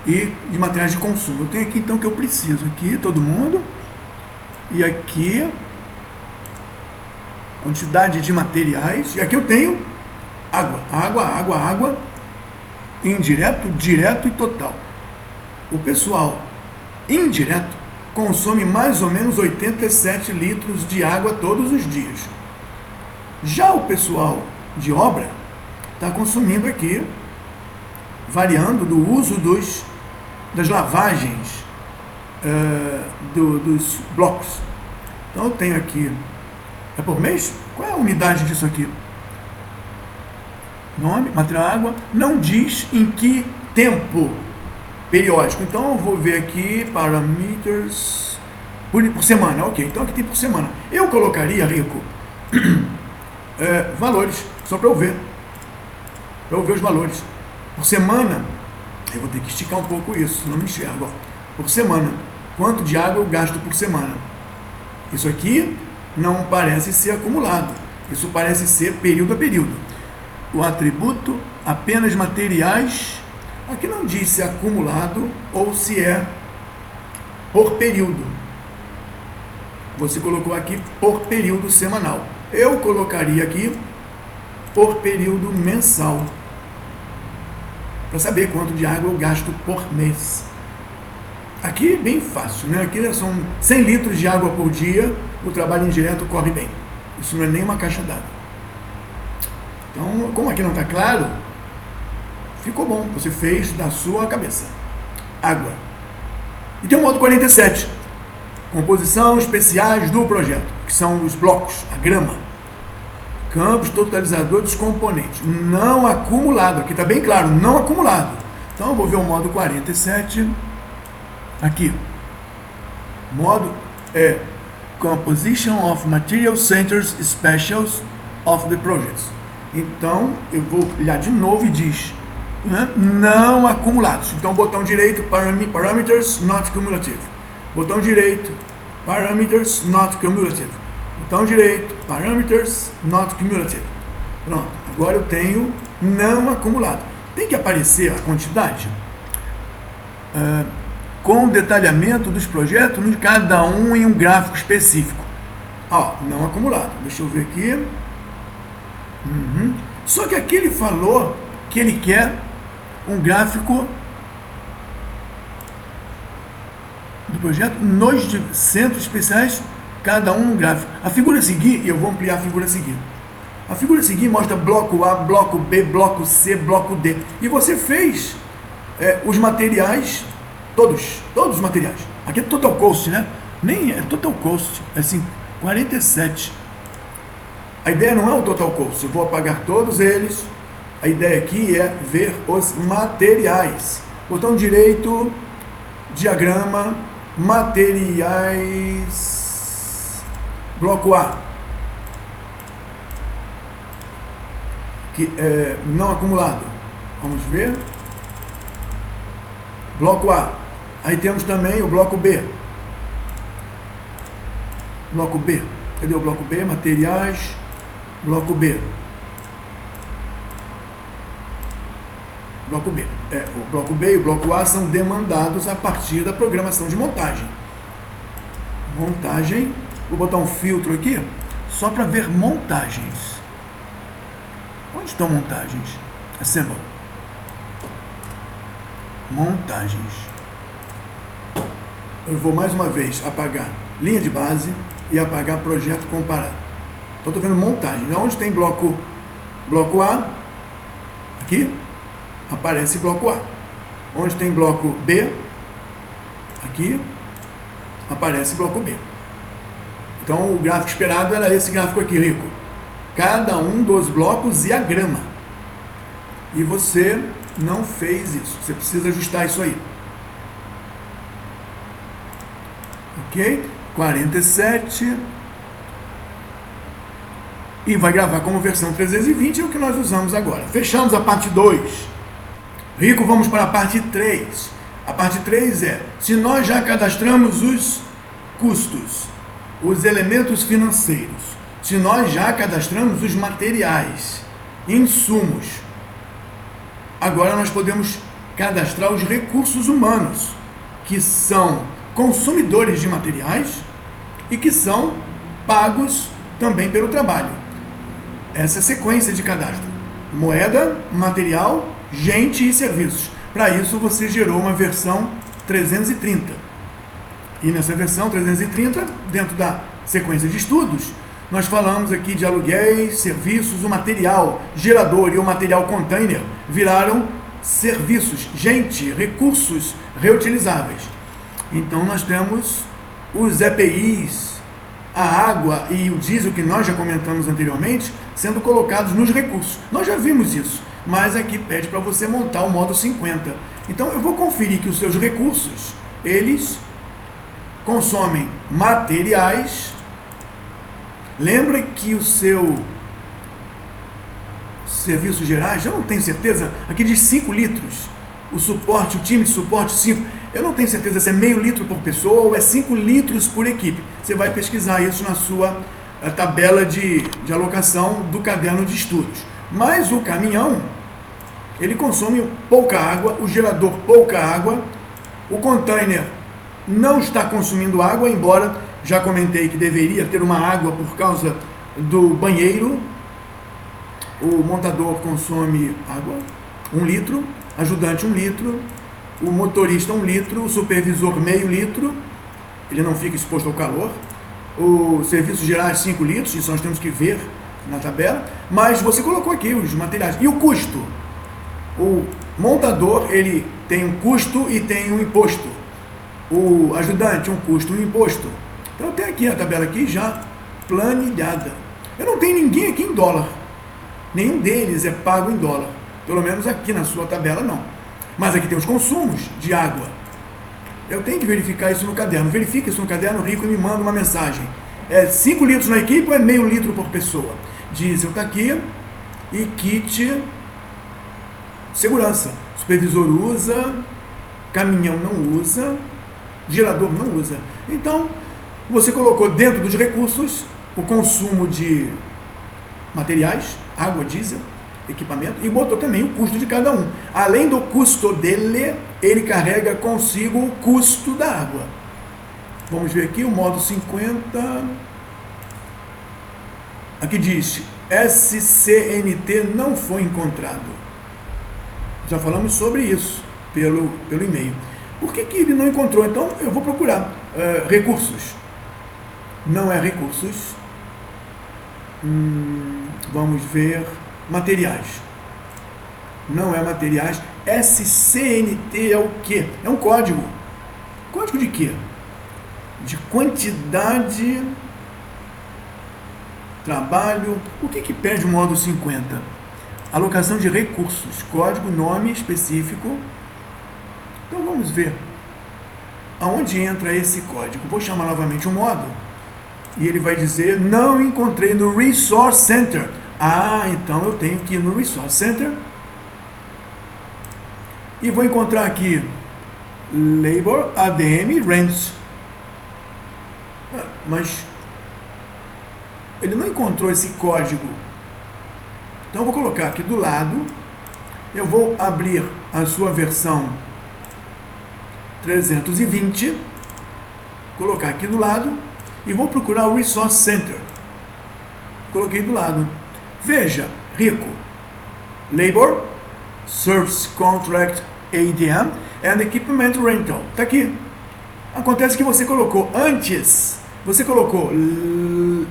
e de materiais de consumo. Eu tenho aqui então o que eu preciso. Aqui todo mundo. E aqui quantidade de materiais. E aqui eu tenho água, indireto, direto e total. O pessoal indireto consome mais ou menos 87 litros de água todos os dias. Já o pessoal de obra está consumindo aqui, variando do uso das lavagens dos blocos. Então eu tenho aqui, é por mês? Qual é a unidade disso aqui? Nome, material, água, não diz em que tempo periódico. Então eu vou ver aqui, parameters, por semana, ok, então aqui tem por semana. Eu colocaria, Rico, valores, só para eu ver os valores. Por semana, eu vou ter que esticar um pouco isso, senão não me enxergo. Por semana, quanto de água eu gasto por semana? Isso aqui não parece ser acumulado, isso parece ser período a período. O atributo apenas materiais, aqui não diz se é acumulado ou se é por período. Você colocou aqui por período semanal. Eu colocaria aqui por período mensal, para saber quanto de água eu gasto por mês. Aqui bem fácil, né? Aqui são 100 litros de água por dia, o trabalho indireto corre bem. Isso não é nem uma caixa d'água. Então, como aqui não está claro, ficou bom, você fez da sua cabeça. Água. E tem o modo 47. Composição especiais do projeto, que são os blocos, a grama. Campos totalizador dos componentes. Não acumulado. Aqui está bem claro, não acumulado. Então eu vou ver o modo 47. Aqui. Modo Composition of Material Centers Specials of the Projects. Então eu vou olhar de novo e diz, né, não acumulados. Então botão direito, Parameters Not Cumulative. Botão direito, Parameters Not Cumulative. Botão direito, Parameters Not Cumulative. Pronto, agora eu tenho não acumulado. Tem que aparecer a quantidade com o detalhamento dos projetos, cada um em um gráfico específico. Ó, não acumulado. Deixa eu ver aqui. Só que aqui ele falou que ele quer um gráfico do projeto nos centros especiais, cada um um gráfico. A figura a seguir, e eu vou ampliar a figura a seguir. A figura a seguir mostra bloco A, bloco B, bloco C, bloco D. E você fez os materiais, todos os materiais. Aqui é total cost, né? Nem é total cost, é assim, 47. A ideia não é o total cost, eu vou apagar todos eles. A ideia aqui é ver os materiais. Botão direito, diagrama, materiais, bloco A, que é não acumulado. Vamos ver. Bloco A. Aí temos também o bloco B. Bloco B. Cadê o bloco B? Materiais. Bloco B. Bloco B. O bloco B e o bloco A são demandados a partir da programação de montagem. Montagem. Vou botar um filtro aqui, só para ver montagens. Onde estão montagens? Assemble. Montagens. Eu vou mais uma vez apagar linha de base e apagar projeto comparado. Então estou vendo montagem. Onde tem bloco A, aqui, aparece bloco A. Onde tem bloco B, aqui, aparece bloco B. Então o gráfico esperado era esse gráfico aqui, Rico. Cada um dos blocos e a grama. E você não fez isso. Você precisa ajustar isso aí. Ok? 47. E vai gravar como versão 320, é o que nós usamos agora. Fechamos a parte 2. Rico, vamos para a parte 3. A parte 3 é, se nós já cadastramos os custos, os elementos financeiros, se nós já cadastramos os materiais, insumos, agora nós podemos cadastrar os recursos humanos, que são consumidores de materiais e que são pagos também pelo trabalho. Essa é a sequência de cadastro: moeda, material, gente e serviços. Para isso você gerou uma versão 330. E nessa versão 330, dentro da sequência de estudos, nós falamos aqui de aluguéis, serviços, o material gerador e o material container viraram serviços, gente, recursos reutilizáveis. Então nós temos os EPIs, a água e o diesel que nós já comentamos anteriormente, sendo colocados nos recursos. Nós já vimos isso, mas aqui pede para você montar o modo 50. Então eu vou conferir que os seus recursos, eles consomem materiais. Lembra que o seu serviços gerais, eu não tenho certeza, aqui diz 5 litros, o suporte, o time de suporte 5, eu não tenho certeza se é meio litro por pessoa ou é 5 litros por equipe. Você vai pesquisar isso na sua tabela de alocação do caderno de estudos. Mas o caminhão, ele consome pouca água, o gerador pouca água, o container não está consumindo água, embora já comentei que deveria ter uma água por causa do banheiro. O montador consome água, 1 litro, ajudante 1 litro, o motorista 1 litro, o supervisor meio litro, ele não fica exposto ao calor, o serviços gerais 5 litros, isso nós temos que ver na tabela, mas você colocou aqui os materiais. E o custo? O montador, ele tem um custo e tem um imposto. O ajudante, um custo e um imposto. Então eu tenho aqui a tabela aqui já planilhada. Eu não tenho ninguém aqui em dólar. Nenhum deles é pago em dólar. Pelo menos aqui na sua tabela não. Mas aqui tem os consumos de água. Eu tenho que verificar isso no caderno. Verifica isso no caderno, Rico, e me manda uma mensagem. É 5 litros na equipe ou é meio litro por pessoa? Diesel está aqui. E kit segurança. Supervisor usa, caminhão não usa, gerador não usa. Então, você colocou dentro dos recursos o consumo de materiais, água, diesel, equipamento, e botou também o custo de cada um. Além do custo dele, ele carrega consigo o custo da água. Vamos ver aqui o modo 50. Aqui diz, SCNT não foi encontrado. Já falamos sobre isso pelo e-mail. Por que ele não encontrou? Então eu vou procurar recursos. Não é recursos. Vamos ver materiais. Não é materiais. SCNT é o quê? É um código. Código de quê? De quantidade, trabalho. O que pede o modo 50? Alocação de recursos. Código, nome específico. Então vamos ver aonde entra esse código. Vou chamar novamente o modo. E ele vai dizer, não encontrei no Resource Center. Ah, então eu tenho que ir no Resource Center. E vou encontrar aqui Labor ADM Rents. Mas ele não encontrou esse código. Então eu vou colocar aqui do lado. Eu vou abrir a sua versão 320. Colocar aqui do lado. E vou procurar o Resource Center. Coloquei do lado. Veja, Rico. Labor, Service Contract ADM and Equipment Rental. Está aqui. Acontece que você colocou antes, você colocou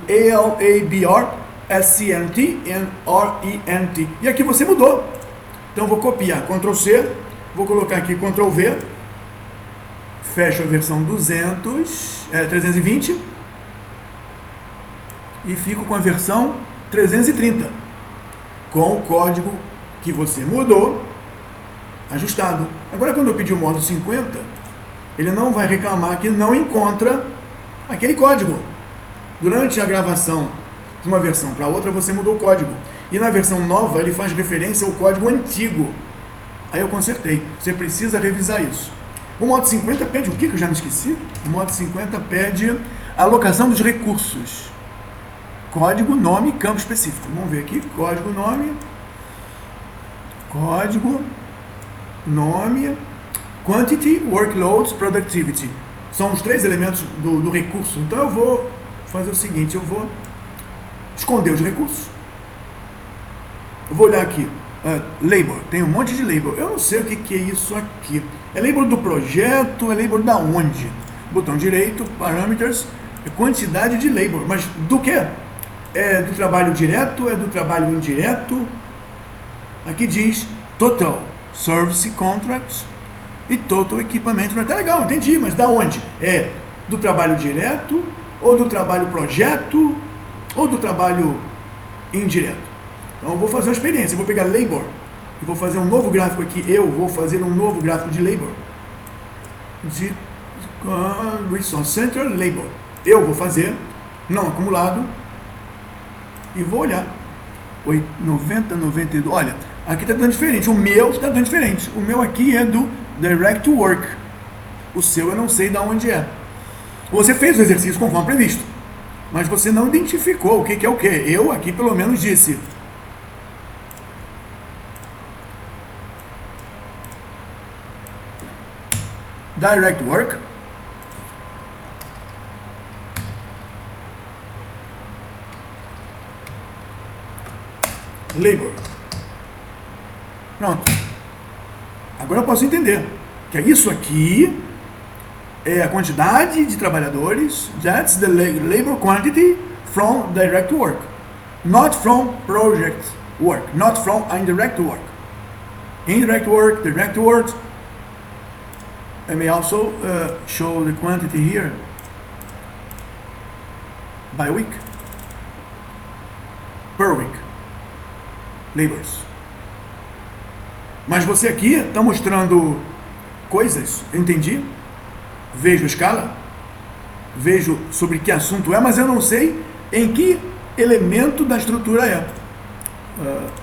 ALABR, SCNT and RENT. E aqui você mudou. Então vou copiar, Ctrl C, vou colocar aqui Ctrl V, fecho a versão 320 e fico com a versão 330, com o código que você mudou, ajustado. Agora quando eu pedir o modo 50, ele não vai reclamar que não encontra aquele código. Durante a gravação de uma versão para outra, você mudou o código. E na versão nova, ele faz referência ao código antigo. Aí eu consertei. Você precisa revisar isso. O modo 50 pede o que eu já me esqueci? O modo 50 pede a alocação dos recursos. Código, nome, campo específico. Vamos ver aqui. Código, nome, quantity, workloads, productivity. São os 3 elementos do recurso. Então eu vou fazer o seguinte, eu vou esconder os recursos. Eu vou olhar aqui, labor, tem um monte de labor. Eu não sei o que é isso aqui. É labor do projeto, é labor da onde? Botão direito, parameters, é quantidade de labor. Mas do que? É do trabalho direto, é do trabalho indireto? Aqui diz total service contracts e total equipamento. Tá legal, entendi, mas da onde? É do trabalho direto, ou do trabalho projeto, ou do trabalho indireto? Então eu vou fazer uma experiência, eu vou pegar labor, e vou fazer um novo gráfico aqui, eu vou fazer um novo gráfico de labor. De Resource Center Labor. Eu vou fazer, não acumulado, e vou olhar. 90, 92, olha, aqui está dando diferente, o meu está dando diferente. O meu aqui é do Direct to Work. O seu eu não sei de onde é. Você fez o exercício conforme previsto, mas você não identificou o que é o que. Eu aqui pelo menos disse. Direct Work. Labor. Pronto. Agora eu posso entender que isso aqui é a quantidade de trabalhadores. That's the labor quantity from direct work, not from project work, not from indirect work. Indirect work, direct work. I may also show the quantity here by week, per week, labors. Mas você aqui está mostrando coisas, eu entendi, vejo a escala, vejo sobre que assunto é, mas eu não sei em que elemento da estrutura é.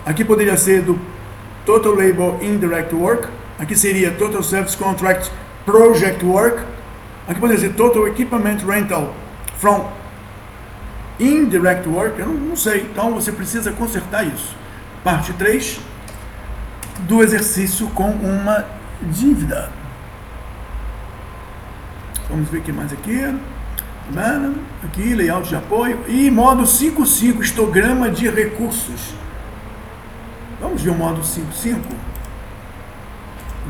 Aqui poderia ser do Total Labor Indirect Work, aqui seria Total Service Contract Project Work, aqui poderia ser Total Equipment Rental from Indirect Work, eu não sei, então você precisa consertar isso. Parte 3 do exercício com uma dívida. Vamos ver o que mais aqui. Aqui, layout de apoio. E modo 5.5, histograma de recursos. Vamos ver o modo 5.5.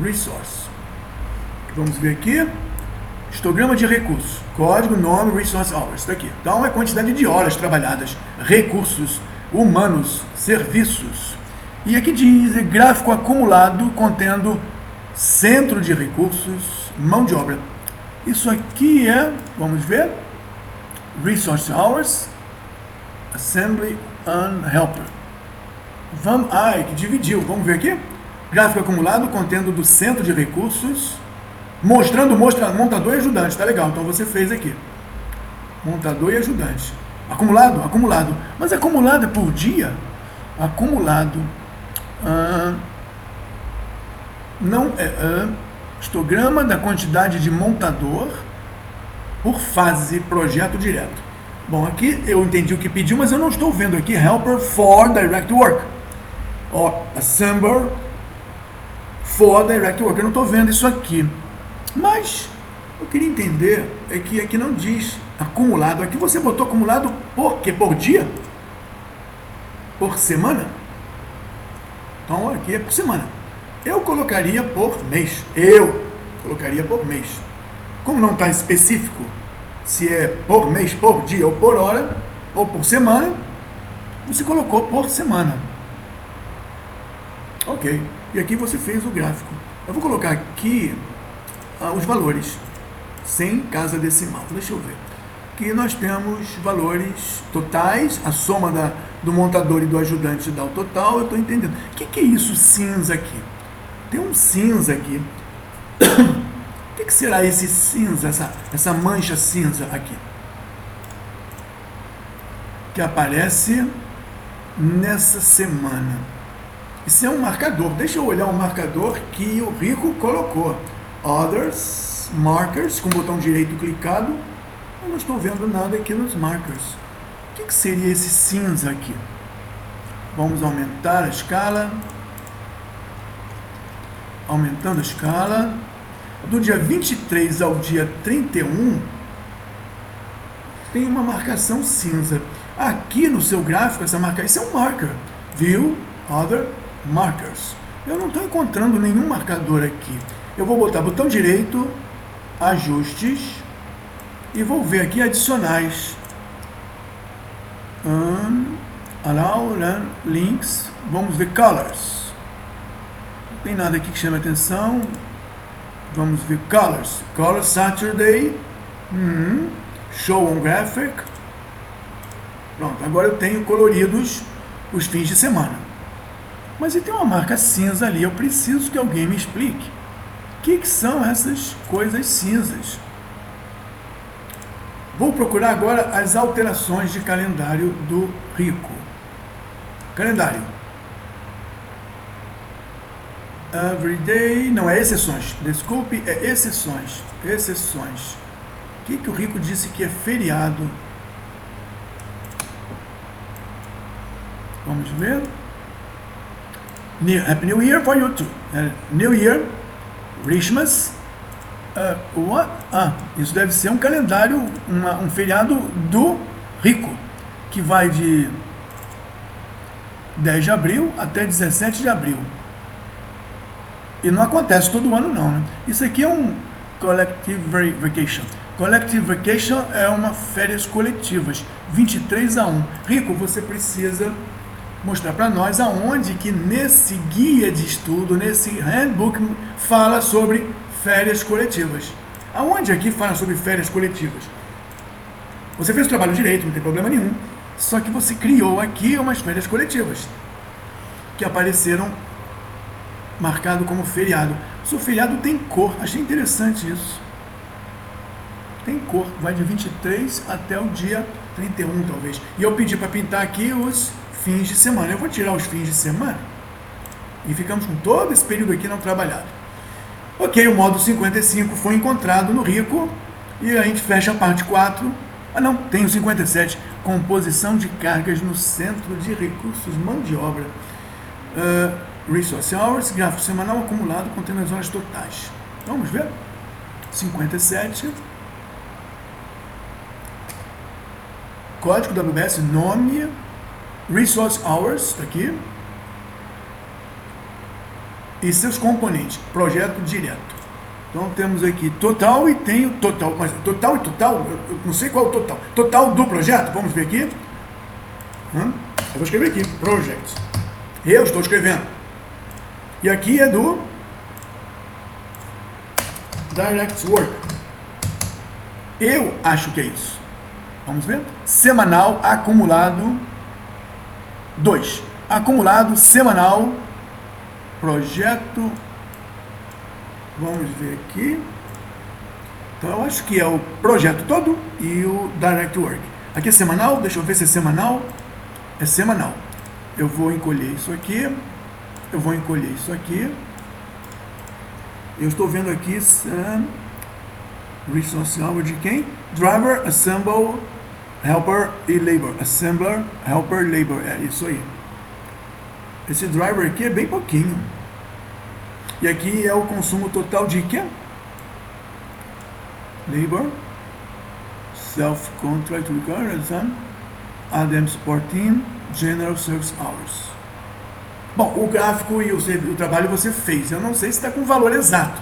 Resource. Vamos ver aqui. Histograma de recursos. Código, nome, resource hours. Está aqui. Então é quantidade de horas trabalhadas. Recursos humanos, serviços. E aqui diz gráfico acumulado contendo centro de recursos, mão de obra. Isso aqui é, vamos ver, resource hours, assembly and helper. Vamos, que dividiu, vamos ver aqui. Gráfico acumulado contendo do centro de recursos, mostrando montador e ajudante, tá legal, então você fez aqui. Montador e ajudante. Acumulado? Acumulado. Mas acumulado é por dia? Acumulado. Não é histograma da quantidade de montador por fase, projeto direto. Bom, aqui eu entendi o que pediu, mas eu não estou vendo aqui helper for direct work ou assembler for direct work. Eu não estou vendo isso aqui, mas eu queria entender é que aqui não diz acumulado. Aqui você botou acumulado por quê? Por dia? Por semana? Então aqui é por semana. Eu colocaria por mês. Eu colocaria por mês. Como não está específico se é por mês, por dia ou por hora, ou por semana, você colocou por semana. Ok. E aqui você fez o gráfico. Eu vou colocar aqui os valores, sem casa decimal. Deixa eu ver. Aqui nós temos valores totais, a soma do montador e do ajudante dá o total. Eu estou entendendo. O que é isso cinza aqui? Tem um cinza aqui. O que será esse cinza, essa mancha cinza aqui? Que aparece nessa semana. Isso é um marcador. Deixa eu olhar o marcador que o Rico colocou. Others, markers, com o botão direito clicado. Eu não estou vendo nada aqui nos markers. O que seria esse cinza aqui? Vamos aumentar a escala. Aumentando a escala. Do dia 23 ao dia 31, tem uma marcação cinza. Aqui no seu gráfico, essa marca, isso é um marker. View, Other, Markers. Eu não estou encontrando nenhum marcador aqui. Eu vou botar botão direito, Ajustes, e vou ver aqui adicionais. Allow, Links, vamos ver Colors. Não tem nada aqui que chame a atenção. Vamos ver Colors. Colors Saturday. Show on Graphic. Pronto, agora eu tenho coloridos os fins de semana. Mas e tem uma marca cinza ali, eu preciso que alguém me explique. O que são essas coisas cinzas? Vou procurar agora as alterações de calendário do Rico. Calendário. Everyday, não é exceções, desculpe, é exceções. Exceções. O que o Rico disse que é feriado? Vamos ver. Happy New Year for you too. New Year, Christmas. What? Isso deve ser um calendário, um feriado do Rico, que vai de 10 de abril até 17 de abril. E não acontece todo ano não, né? Isso aqui é um Collective Vacation. Collective Vacation é uma férias coletivas, 23/1. Rico, você precisa mostrar para nós aonde que nesse guia de estudo, nesse handbook, fala sobre férias coletivas. Aonde aqui fala sobre férias coletivas? Você fez o trabalho direito, não tem problema nenhum. Só que você criou aqui umas férias coletivas que apareceram marcado como feriado. O seu feriado tem cor, achei interessante isso. Tem cor, vai de 23 até o dia 31 talvez. E eu pedi para pintar aqui os fins de semana. Eu vou tirar os fins de semana e ficamos com todo esse período aqui não trabalhado. Ok, o módulo 55 foi encontrado no Rico e a gente fecha a parte 4. Não, tem o 57, composição de cargas no centro de recursos, mão de obra. Resource Hours, gráfico semanal acumulado contendo as horas totais. Vamos ver? 57. Código WS, nome, Resource Hours, está aqui. E seus componentes, projeto direto. Então temos aqui total e tem o total. Mas total e total, eu não sei qual é o total. Total do projeto, vamos ver aqui. Eu vou escrever aqui, project. Eu estou escrevendo. E aqui é do Direct Work. Eu acho que é isso. Vamos ver? Semanal, acumulado 2. Acumulado, semanal, projeto. Vamos ver aqui. Então eu acho que é o projeto todo e o Direct Work. Aqui é semanal, deixa eu ver se é semanal. É semanal. Eu vou encolher isso aqui. Eu vou encolher isso aqui. Eu estou vendo aqui Resource Hour de quem? Driver, Assemble, Helper e Labor. Assembler, Helper, Labor. É isso aí. Esse driver aqui é bem pouquinho. E aqui é o consumo total de quê? Labor, Self-Contract Record, Adam Support Team, General Service Hours. Bom, o gráfico e o trabalho você fez. Eu não sei se está com o valor exato.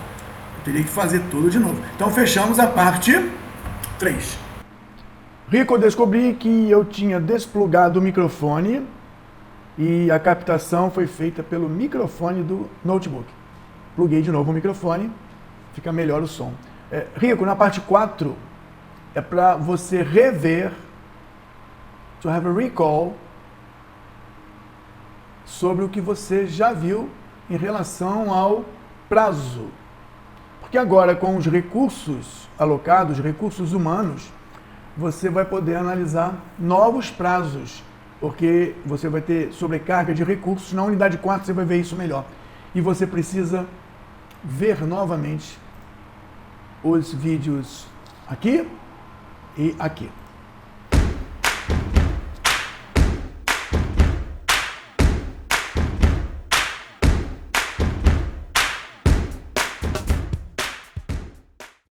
Eu teria que fazer tudo de novo. Então fechamos a parte 3. Rico, eu descobri que eu tinha desplugado o microfone e a captação foi feita pelo microfone do notebook. Pluguei de novo o microfone, fica melhor o som. Rico, na parte 4 é para você rever, to have a recall, sobre o que você já viu em relação ao prazo. Porque agora, com os recursos alocados, recursos humanos, você vai poder analisar novos prazos, porque você vai ter sobrecarga de recursos. Na unidade 4 você vai ver isso melhor. E você precisa ver novamente os vídeos aqui e aqui.